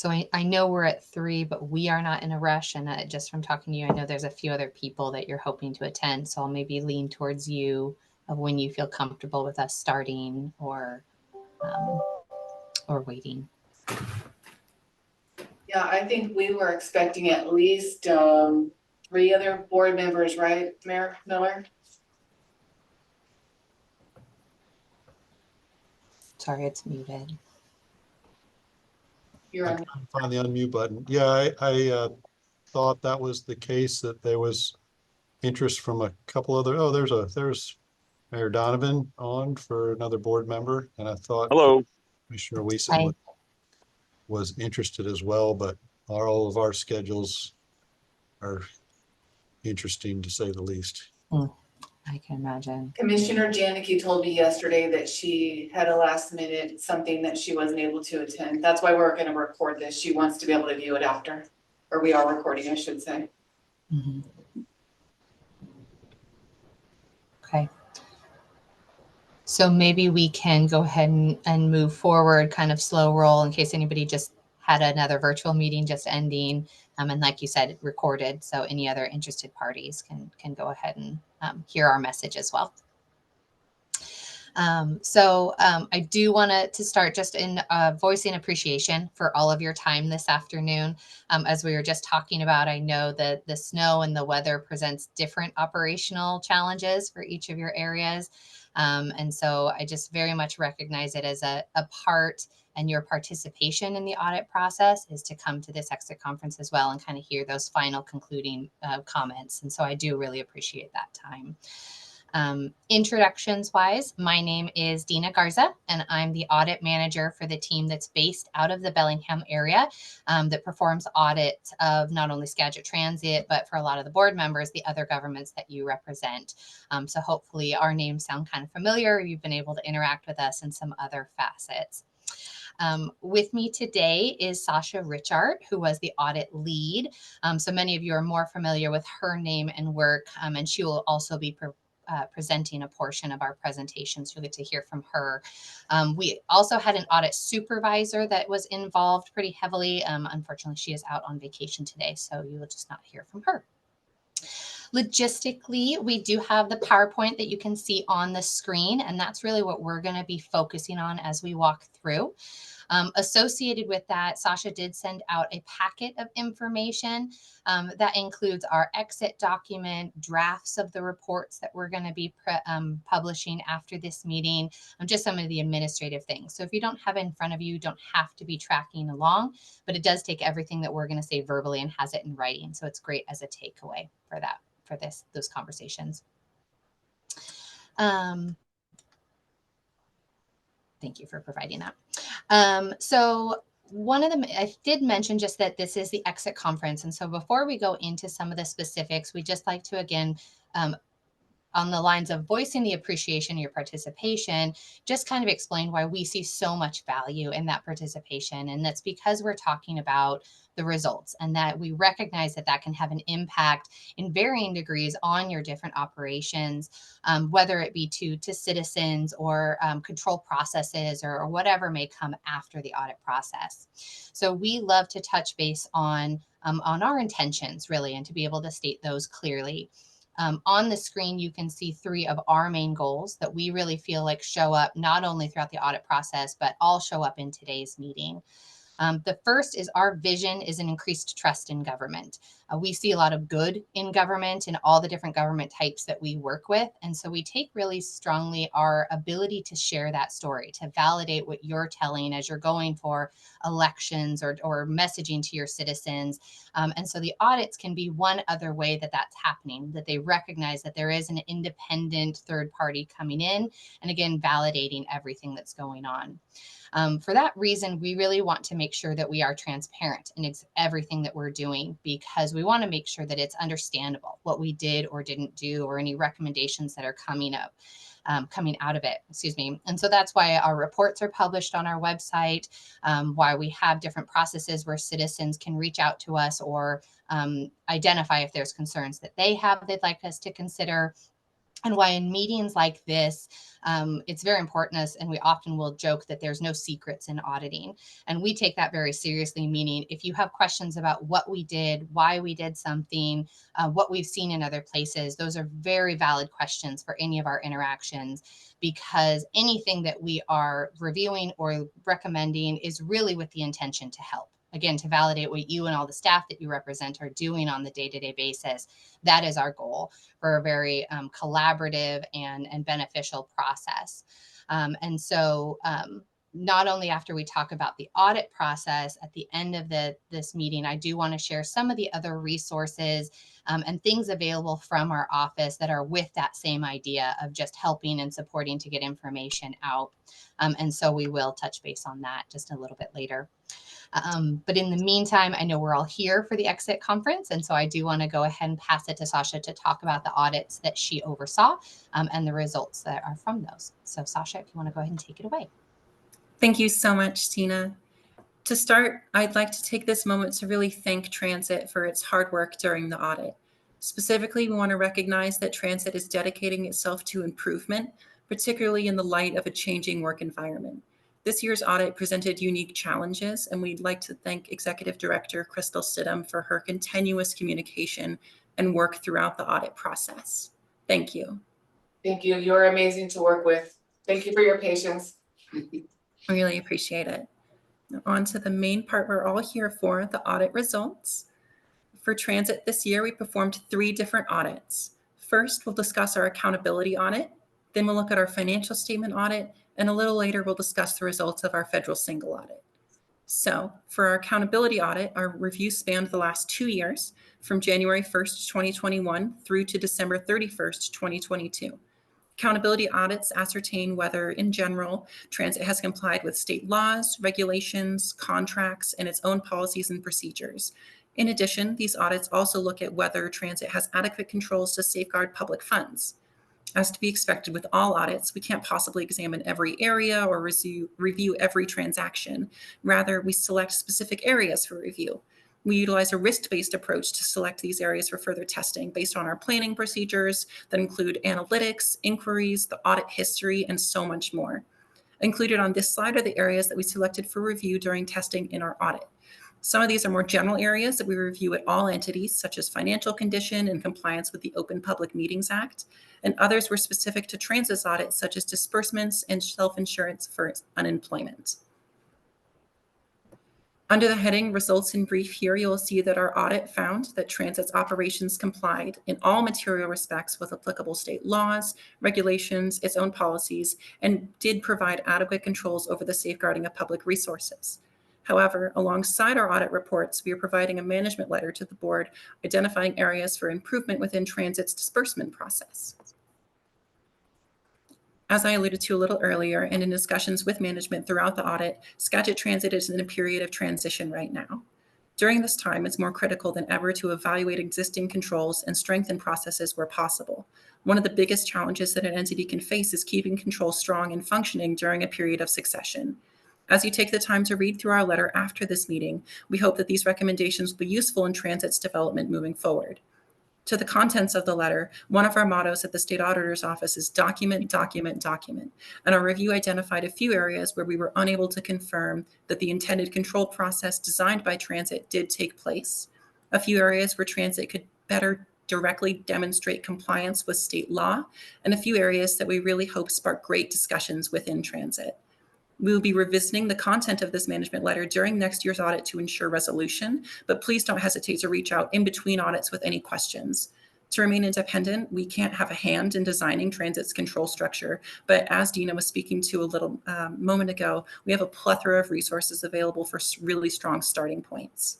So I know we're at 3, but we are not in a rush. And just from talking to you, I know there's a few other people that you're hoping to attend. So I'll maybe lean towards you of when you feel comfortable with us starting or waiting. Yeah, I think we were expecting at least 3 other board members, right, Mayor Miller? Sorry, it's muted. You're I on. can't find the unmute button. Yeah, I thought that was the case, that there was interest from a couple other, there's Mayor Donovan on for another board member, and I thought Hello. Commissioner Wiesen Hi. was interested as well, but all of our schedules are interesting, to say the least. I can imagine. Commissioner Janicki told me yesterday that she had a last minute something that she wasn't able to attend. That's why we're gonna record this. She wants to be able to view it after, or we are recording, I should say. Mm-hmm. Okay. So maybe we can go ahead and move forward, kind of slow roll in case anybody just had another virtual meeting just ending. And like you said, recorded. So any other interested parties can go ahead and hear our message as well. I do want to start just in voicing appreciation for all of your time this afternoon. As we were just talking about, I know that the snow and the weather presents different operational challenges for each of your areas. And so I just very much recognize it as a part, and your participation in the audit process is to come to this exit conference as well and kind of hear those final concluding comments. And so I do really appreciate that time. Introductions wise, my name is Dina Garza, and I'm the audit manager for the team that's based out of the Bellingham area that performs audit of not only Skagit Transit, but for a lot of the board members, the other governments that you represent. So hopefully our names sound kind of familiar. You've been able to interact with us in some other facets. With me today is Sasha Richard, who was the audit lead. So many of you are more familiar with her name and work, and she will also be presenting a portion of our presentation, so you'll get to hear from her. We also had an audit supervisor that was involved pretty heavily. Unfortunately, she is out on vacation today, so you will just not hear from her. Logistically, we do have the PowerPoint that you can see on the screen, and that's really what we're going to be focusing on as we walk through. Associated with that, Sasha did send out a packet of information that includes our exit document, drafts of the reports that we're going to be publishing after this meeting, just some of the administrative things. So if you don't have it in front of you, you don't have to be tracking along, but it does take everything that we're going to say verbally and has it in writing. So it's great as a takeaway for that, for those conversations. Thank you for providing that. So one of them, I did mention just that this is the exit conference. And so before we go into some of the specifics, we just like to, again, on the lines of voicing the appreciation, your participation, just kind of explain why we see so much value in that participation. And that's because we're talking about the results, and that we recognize that that can have an impact in varying degrees on your different operations, whether it be to citizens or control processes or whatever may come after the audit process. So we love to touch base on our intentions, really, and to be able to state those clearly. On the screen, you can see 3 of our main goals that we really feel like show up not only throughout the audit process, but all show up in today's meeting. The first is our vision is an increased trust in government. We see a lot of good in government and all the different government types that we work with. And so we take really strongly our ability to share that story, to validate what you're telling as you're going for elections or messaging to your citizens. And so the audits can be one other way that that's happening, that they recognize that there is an independent third party coming in and, again, validating everything that's going on. For that reason, we really want to make sure that we are transparent in everything that we're doing, because we want to make sure that it's understandable what we did or didn't do, or any recommendations that are coming out of it, excuse me. And so that's why our reports are published on our website, why we have different processes where citizens can reach out to us or identify if there's concerns that they have they'd like us to consider. and why in meetings like this, it's very important us, and we often will joke that there's no secrets in auditing. And we take that very seriously, meaning if you have questions about what we did, why we did something, what we've seen in other places, those are very valid questions for any of our interactions, because anything that we are reviewing or recommending is really with the intention to help. Again, to validate what you and all the staff that you represent are doing on the day-to-day basis. That is our goal for a very collaborative and beneficial process. And so not only after we talk about the audit process at the end of this meeting, I do want to share some of the other resources and things available from our office that are with that same idea of just helping and supporting to get information out. And so we will touch base on that just a little bit later. But in the meantime, I know we're all here for the exit conference. And so I do want to go ahead and pass it to Sasha to talk about the audits that she oversaw and the results that are from those. So Sasha, if you want to go ahead and take it away. Thank you so much, Tina. To start, I'd like to take this moment to really thank Transit for its hard work during the audit. Specifically, we want to recognize that Transit is dedicating itself to improvement, particularly in the light of a changing work environment. This year's audit presented unique challenges, and we'd like to thank Executive Director Crystal Stidham for her continuous communication and work throughout the audit process. Thank you. Thank you. You're amazing to work with. Thank you for your patience. I really appreciate it. Now on to the main part we're all here for, the audit results. For Transit this year, we performed 3 different audits. First, we'll discuss our accountability audit. Then we'll look at our financial statement audit. And a little later, we'll discuss the results of our federal single audit. So for our accountability audit, our review spanned the last 2 years, from January 1st, 2021 through to December 31st, 2022. Accountability audits ascertain whether, in general, Transit has complied with state laws, regulations, contracts, and its own policies and procedures. In addition, these audits also look at whether Transit has adequate controls to safeguard public funds. As to be expected with all audits, we can't possibly examine every area or review every transaction. Rather, we select specific areas for review. We utilize a risk-based approach to select these areas for further testing based on our planning procedures that include analytics, inquiries, the audit history, and so much more. Included on this slide are the areas that we selected for review during testing in our audit. Some of these are more general areas that we review at all entities, such as financial condition and compliance with the Open Public Meetings Act, and others were specific to Transit's audit, such as disbursements and self-insurance for unemployment. Under the heading Results in Brief here, you'll see that our audit found that Transit's operations complied in all material respects with applicable state laws, regulations, its own policies, and did provide adequate controls over the safeguarding of public resources. However, alongside our audit reports, we are providing a management letter to the board identifying areas for improvement within Transit's disbursement process. As I alluded to a little earlier, and in discussions with management throughout the audit, Skagit Transit is in a period of transition right now. During this time, it's more critical than ever to evaluate existing controls and strengthen processes where possible. One of the biggest challenges that an entity can face is keeping control strong and functioning during a period of succession. As you take the time to read through our letter after this meeting, we hope that these recommendations will be useful in Transit's development moving forward. To the contents of the letter, one of our mottos at the State Auditor's Office is document, document, document. And our review identified a few areas where we were unable to confirm that the intended control process designed by Transit did take place. A few areas where Transit could better directly demonstrate compliance with state law, and a few areas that we really hope spark great discussions within Transit. We will be revisiting the content of this management letter during next year's audit to ensure resolution, but please don't hesitate to reach out in between audits with any questions. To remain independent, we can't have a hand in designing Transit's control structure, but as Dina was speaking to a little moment ago, we have a plethora of resources available for really strong starting points.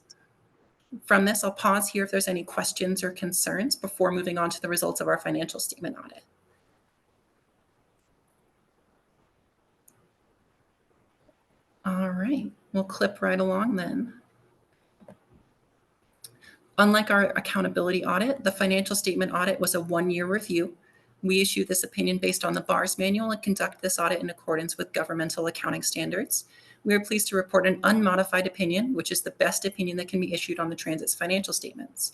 From this, I'll pause here if there's any questions or concerns before moving on to the results of our financial statement audit. All right, we'll clip right along then. Unlike our accountability audit, the financial statement audit was a one-year review. We issue this opinion based on the BAR's manual and conduct this audit in accordance with governmental accounting standards. We are pleased to report an unmodified opinion, which is the best opinion that can be issued on the Transit's financial statements.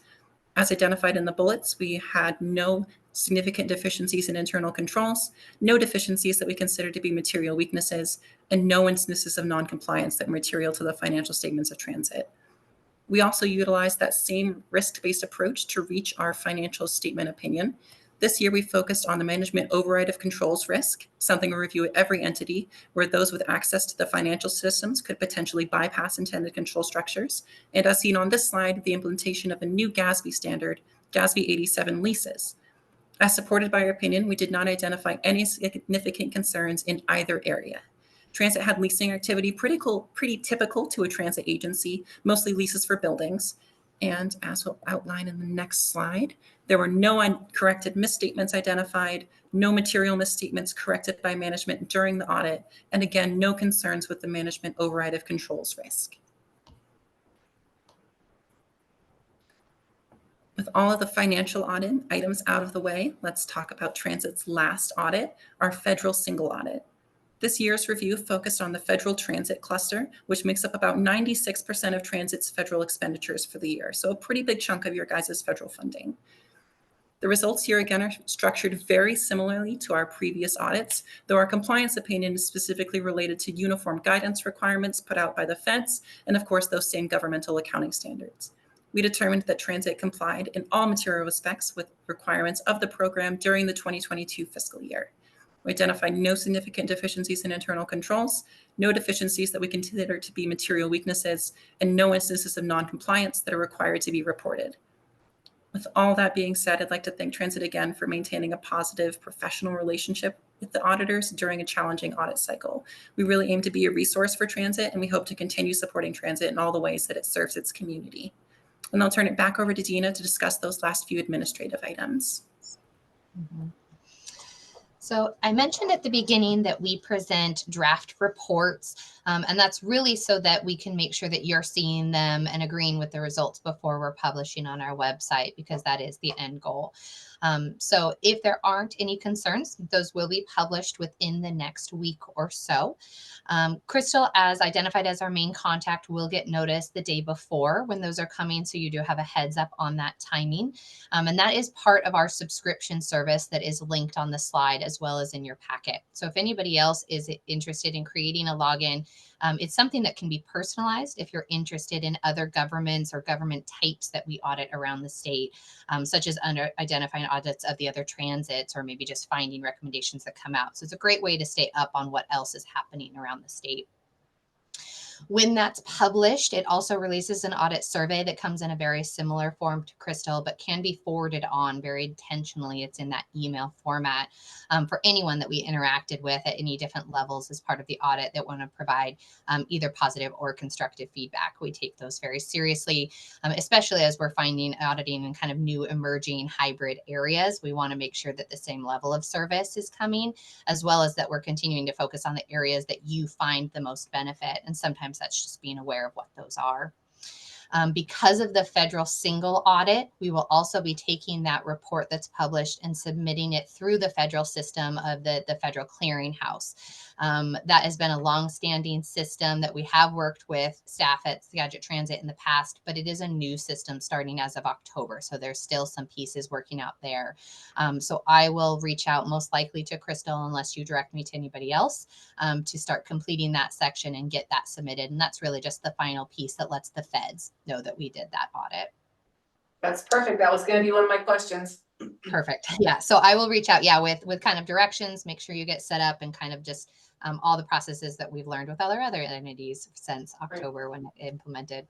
As identified in the bullets, we had no significant deficiencies in internal controls, no deficiencies that we consider to be material weaknesses, and no instances of noncompliance that are material to the financial statements of transit. We also utilized that same risk-based approach to reach our financial statement opinion. This year, we focused on the management override of controls risk, something we review at every entity, where those with access to the financial systems could potentially bypass intended control structures. And as seen on this slide, the implementation of a new GASB standard, GASB 87 leases. As supported by our opinion, we did not identify any significant concerns in either area. Transit had leasing activity pretty typical to a transit agency, mostly leases for buildings. And as we'll outline in the next slide, there were no uncorrected misstatements identified, no material misstatements corrected by management during the audit, and again, no concerns with the management override of controls risk. With all of the financial audit items out of the way, let's talk about Transit's last audit, our federal single audit. This year's review focused on the federal transit cluster, which makes up about 96% of Transit's federal expenditures for the year. So a pretty big chunk of your guys' federal funding. The results here again are structured very similarly to our previous audits, though our compliance opinion is specifically related to uniform guidance requirements put out by the feds, and of course, those same governmental accounting standards. We determined that Transit complied in all material respects with requirements of the program during the 2022 fiscal year. We identified no significant deficiencies in internal controls, no deficiencies that we consider to be material weaknesses, and no instances of noncompliance that are required to be reported. With all that being said, I'd like to thank Transit again for maintaining a positive professional relationship with the auditors during a challenging audit cycle. We really aim to be a resource for Transit, and we hope to continue supporting Transit in all the ways that it serves its community. And I'll turn it back over to Dina to discuss those last few administrative items. Mm-hmm. So I mentioned at the beginning that we present draft reports, and that's really so that we can make sure that you're seeing them and agreeing with the results before we're publishing on our website, because that is the end goal. So if there aren't any concerns, those will be published within the next week or so. Crystal, as identified as our main contact, will get notice the day before when those are coming, so you do have a heads up on that timing. And that is part of our subscription service that is linked on the slide as well as in your packet. So if anybody else is interested in creating a login, it's something that can be personalized if you're interested in other governments or government types that we audit around the state, such as identifying audits of the other transits, or maybe just finding recommendations that come out. So it's a great way to stay up on what else is happening around the state. When that's published, it also releases an audit survey that comes in a very similar form to Crystal, but can be forwarded on very intentionally. It's in that email format for anyone that we interacted with at any different levels as part of the audit that want to provide either positive or constructive feedback. We take those very seriously, especially as we're finding auditing in kind of new emerging hybrid areas. We want to make sure that the same level of service is coming, as well as that we're continuing to focus on the areas that you find the most benefit. And sometimes that's just being aware of what those are. Because of the federal single audit, we will also be taking that report that's published and submitting it through the federal system of the federal clearinghouse. That has been a long-standing system that we have worked with staff at Skagit Transit in the past, but it is a new system starting as of October. So there's still some pieces working out there. So I will reach out most likely to Crystal, unless you direct me to anybody else, to start completing that section and get that submitted. And that's really just the final piece that lets the feds know that we did that audit. That's perfect. That was going to be one of my questions. Perfect. Yeah. So I will reach out, with kind of directions, make sure you get set up, and kind of just all the processes that we've learned with other entities since October when it implemented.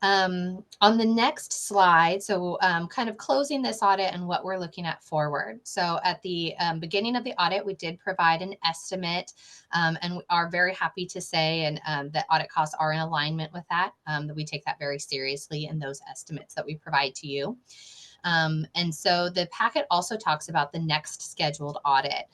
On the next slide, so kind of closing this audit and what we're looking at forward. So at the beginning of the audit, we did provide an estimate, and we are very happy to say that audit costs are in alignment with that we take that very seriously in those estimates that we provide to you. And so the packet also talks about the next scheduled audit.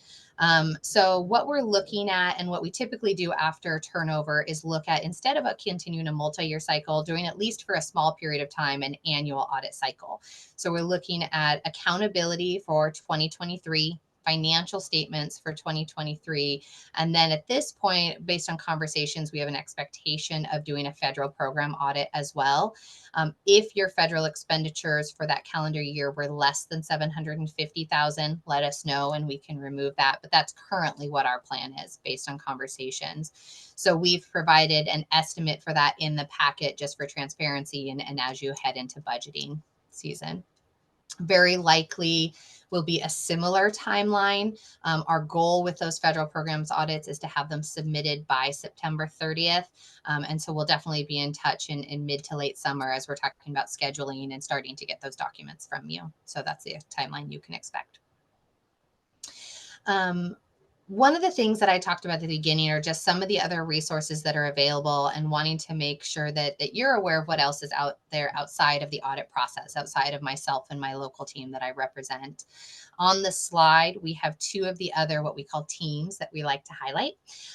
So what we're looking at, and what we typically do after turnover, is look at, instead of continuing a multi-year cycle, doing at least for a small period of time an annual audit cycle. So we're looking at accountability for 2023, financial statements for 2023. And then at this point, based on conversations, we have an expectation of doing a federal program audit as well. If your federal expenditures for that calendar year were less than 750,000, let us know and we can remove that. But that's currently what our plan is based on conversations. So we've provided an estimate for that in the packet just for transparency and as you head into budgeting season. Very likely will be a similar timeline. Our goal with those federal programs audits is to have them submitted by September 30th. And so we'll definitely be in touch in mid to late summer as we're talking about scheduling and starting to get those documents from you. So that's the timeline you can expect. One of the things that I talked about at the beginning are just some of the other resources that are available and wanting to make sure that you're aware of what else is out there outside of the audit process, outside of myself and my local team that I represent. On the slide, we have two of the other what we call teams that we like to highlight.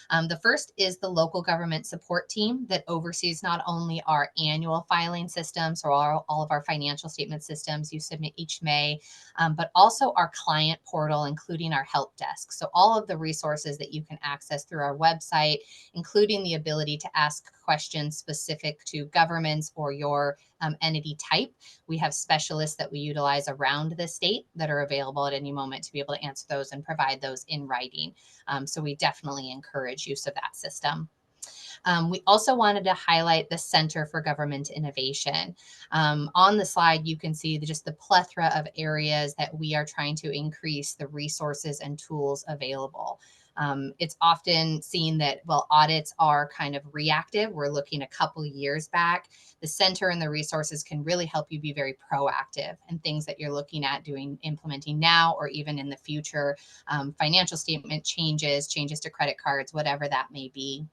The first is the local government support team that oversees not only our annual filing systems or all of our financial statement systems you submit each May, but also our client portal, including our help desk. So all of the resources that you can access through our website, including the ability to ask questions specific to governments or your entity type. We have specialists that we utilize around the state that are available at any moment to be able to answer those and provide those in writing. So we definitely encourage use of that system. We also wanted to highlight the Center for Government Innovation. On the slide, you can see just the plethora of areas that we are trying to increase the resources and tools available. It's often seen that, well, audits are kind of reactive. We're looking a couple years back. The center and the resources can really help you be very proactive and things that you're looking at doing, implementing now, or even in the future, financial statement changes to credit cards, whatever that may be.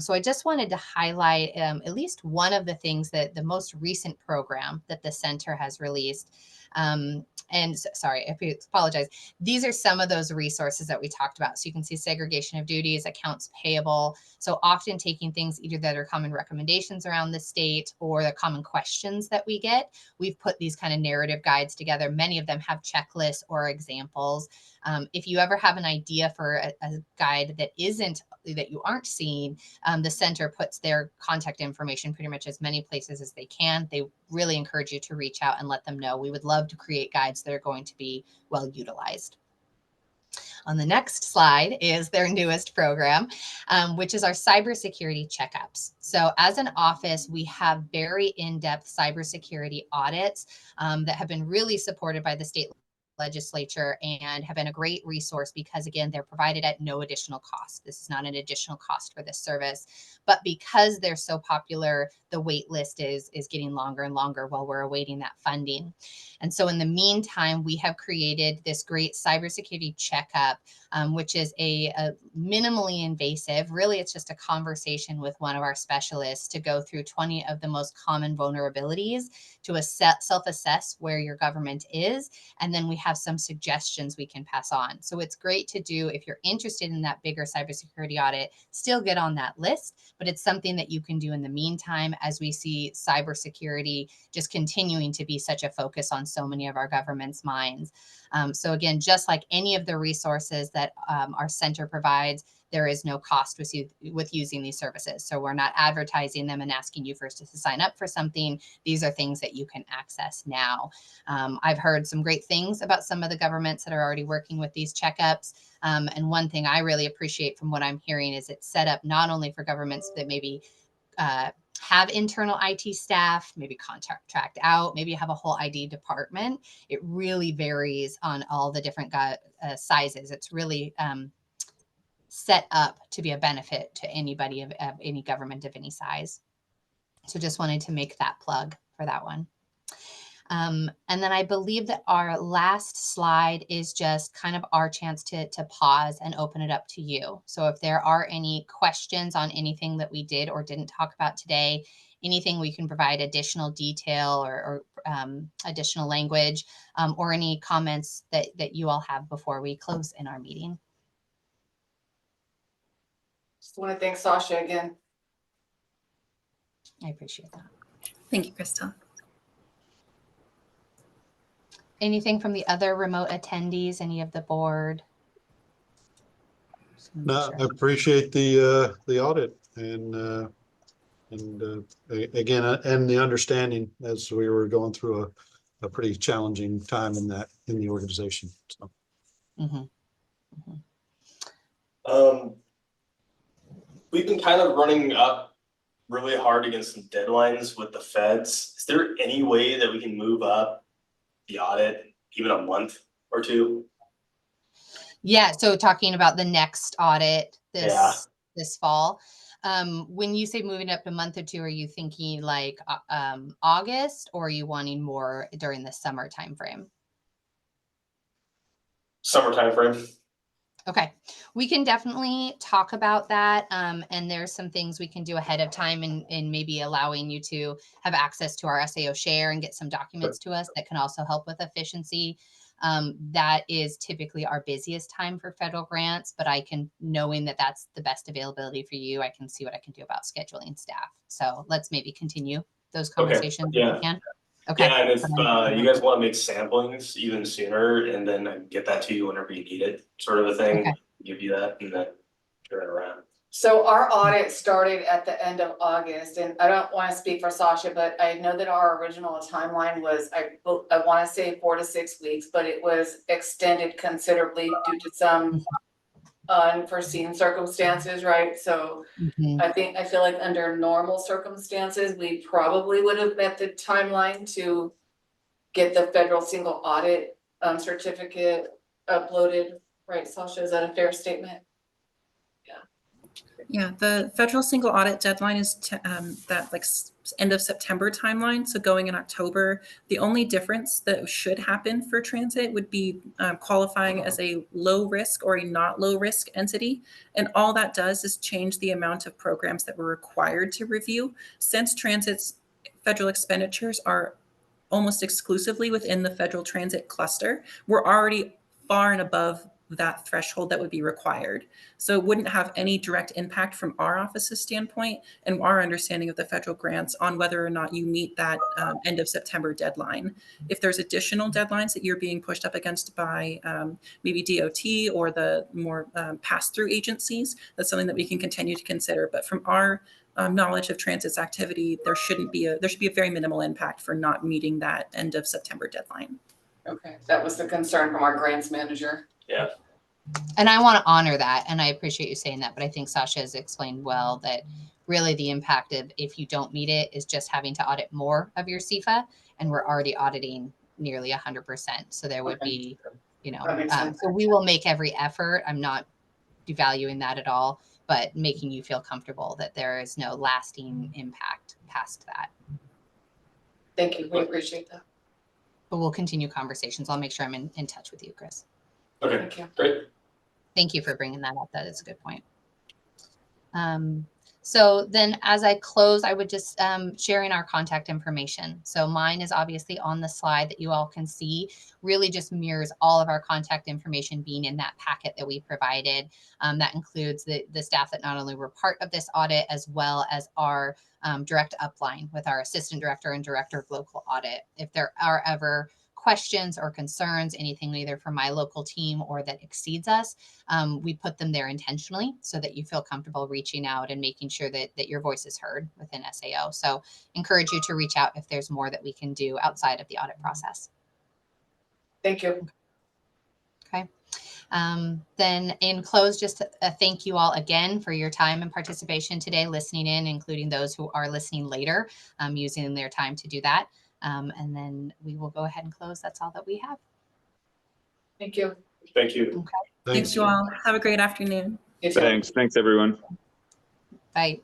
So I just wanted to highlight at least one of the things that the most recent program that the center has released. Sorry, I apologize. These are some of those resources that we talked about. So you can see segregation of duties, accounts payable. So often taking things either that are common recommendations around the state or the common questions that we get. We've put these kind of narrative guides together. Many of them have checklists or examples. If you ever have an idea for a guide that you aren't seeing, the center puts their contact information pretty much as many places as they can. They really encourage you to reach out and let them know. We would love to create guides that are going to be well utilized. On the next slide is their newest program, which is our cybersecurity checkups. So as an office, we have very in-depth cybersecurity audits that have been really supported by the state legislature and have been a great resource because, again, they're provided at no additional cost. This is not an additional cost for this service, but because they're so popular, the wait list is getting longer and longer while we're awaiting that funding. And so in the meantime, we have created this great cybersecurity checkup, which is a minimally invasive. Really, it's just a conversation with one of our specialists to go through 20 of the most common vulnerabilities to self-assess where your government is. And then we have some suggestions we can pass on. So it's great to do if you're interested in that bigger cybersecurity audit, still get on that list, but it's something that you can do in the meantime as we see cybersecurity just continuing to be such a focus on so many of our government's minds. So again, just like any of the resources that our center provides, there is no cost with using these services. So we're not advertising them and asking you first to sign up for something. These are things that you can access now. I've heard some great things about some of the governments that are already working with these checkups. And one thing I really appreciate from what I'm hearing is it's set up not only for governments that maybe have internal IT staff, maybe contract out, maybe have a whole ID department. It really varies on all the different sizes. It's really set up to be a benefit to anybody of any government of any size. So just wanted to make that plug for that one. And then I believe that our last slide is just kind of our chance to pause and open it up to you. So if there are any questions on anything that we did or didn't talk about today, anything we can provide additional detail or additional language, or any comments that you all have before we close in our meeting. Just want to thank Sasha again. I appreciate that. Thank you, Crystal. Anything from the other remote attendees, any of the board? No, I appreciate the audit again, and the understanding as we were going through a pretty challenging time in the organization. So. Mhm. We've been kind of running up really hard against some deadlines with the feds. Is there any way that we can move up the audit even a month or two? Yeah, so talking about the next audit Yeah. this fall. When you say moving up a month or two, are you thinking like August, or are you wanting more during the summer timeframe? Summer timeframe. Okay, we can definitely talk about that. And there's some things we can do ahead of time and maybe allowing you to have access to our SAO share and get some documents to us that can also help with efficiency. That is typically our busiest time for federal grants, but knowing that that's the best availability for you, I can see what I can do about scheduling staff. So let's maybe continue those conversations if we can. Okay. Yeah, and if you guys want to make samplings even sooner, and then I can get that to you whenever you need it, sort of a thing, Okay. give you that and then turn it around. So our audit started at the end of August, and I don't wanna speak for Sasha, but I know that our original timeline was, I wanna say 4 to 6 weeks, but it was extended considerably due to some unforeseen circumstances, right? So Mhm. I feel like under normal circumstances, we probably would have met the timeline to get the federal single audit certificate uploaded, right, Sasha, is that a fair statement? Yeah, the federal single audit deadline is that end of September timeline. So going in October, the only difference that should happen for transit would be qualifying as a low risk or a not low risk entity. And all that does is change the amount of programs that we're required to review. Since transit's federal expenditures are almost exclusively within the federal transit cluster, we're already far and above that threshold that would be required. So it wouldn't have any direct impact from our office's standpoint and our understanding of the federal grants on whether or not you meet that end of September deadline. If there's additional deadlines that you're being pushed up against by maybe DOT or the more pass-through agencies, that's something that we can continue to consider. But from our knowledge of transit's activity, there should be a very minimal impact for not meeting that end of September deadline. Okay, that was the concern from our grants manager. Yeah. And I want to honor that. And I appreciate you saying that. But I think Sasha has explained well that really the impact of if you don't meet it is just having to audit more of your CFA. And we're already auditing nearly 100%. So there would be, so we will make every effort. I'm not devaluing that at all, but making you feel comfortable that there is no lasting impact past that. Thank you, we appreciate that. But we'll continue conversations. I'll make sure I'm in touch with you, Chris. Okay, Thank you. great. Thank you for bringing that up. That is a good point. So then as I close, I would just sharing our contact information. So mine is obviously on the slide that you all can see, really just mirrors all of our contact information being in that packet that we provided. That includes the staff that not only were part of this audit, as well as our direct upline with our assistant director and director of local audit. If there are ever questions or concerns, anything either from my local team or that exceeds us, we put them there intentionally so that you feel comfortable reaching out and making sure that your voice is heard within SAO. So encourage you to reach out if there's more that we can do outside of the audit process. Thank you. Okay. Then in close, just a thank you all again for your time and participation today, listening in, including those who are listening later, using their time to do that. And then we will go ahead and close. That's all that we have. Thank you. Thank you. Okay. Thanks, you all. Have a great afternoon. Thanks everyone. Bye.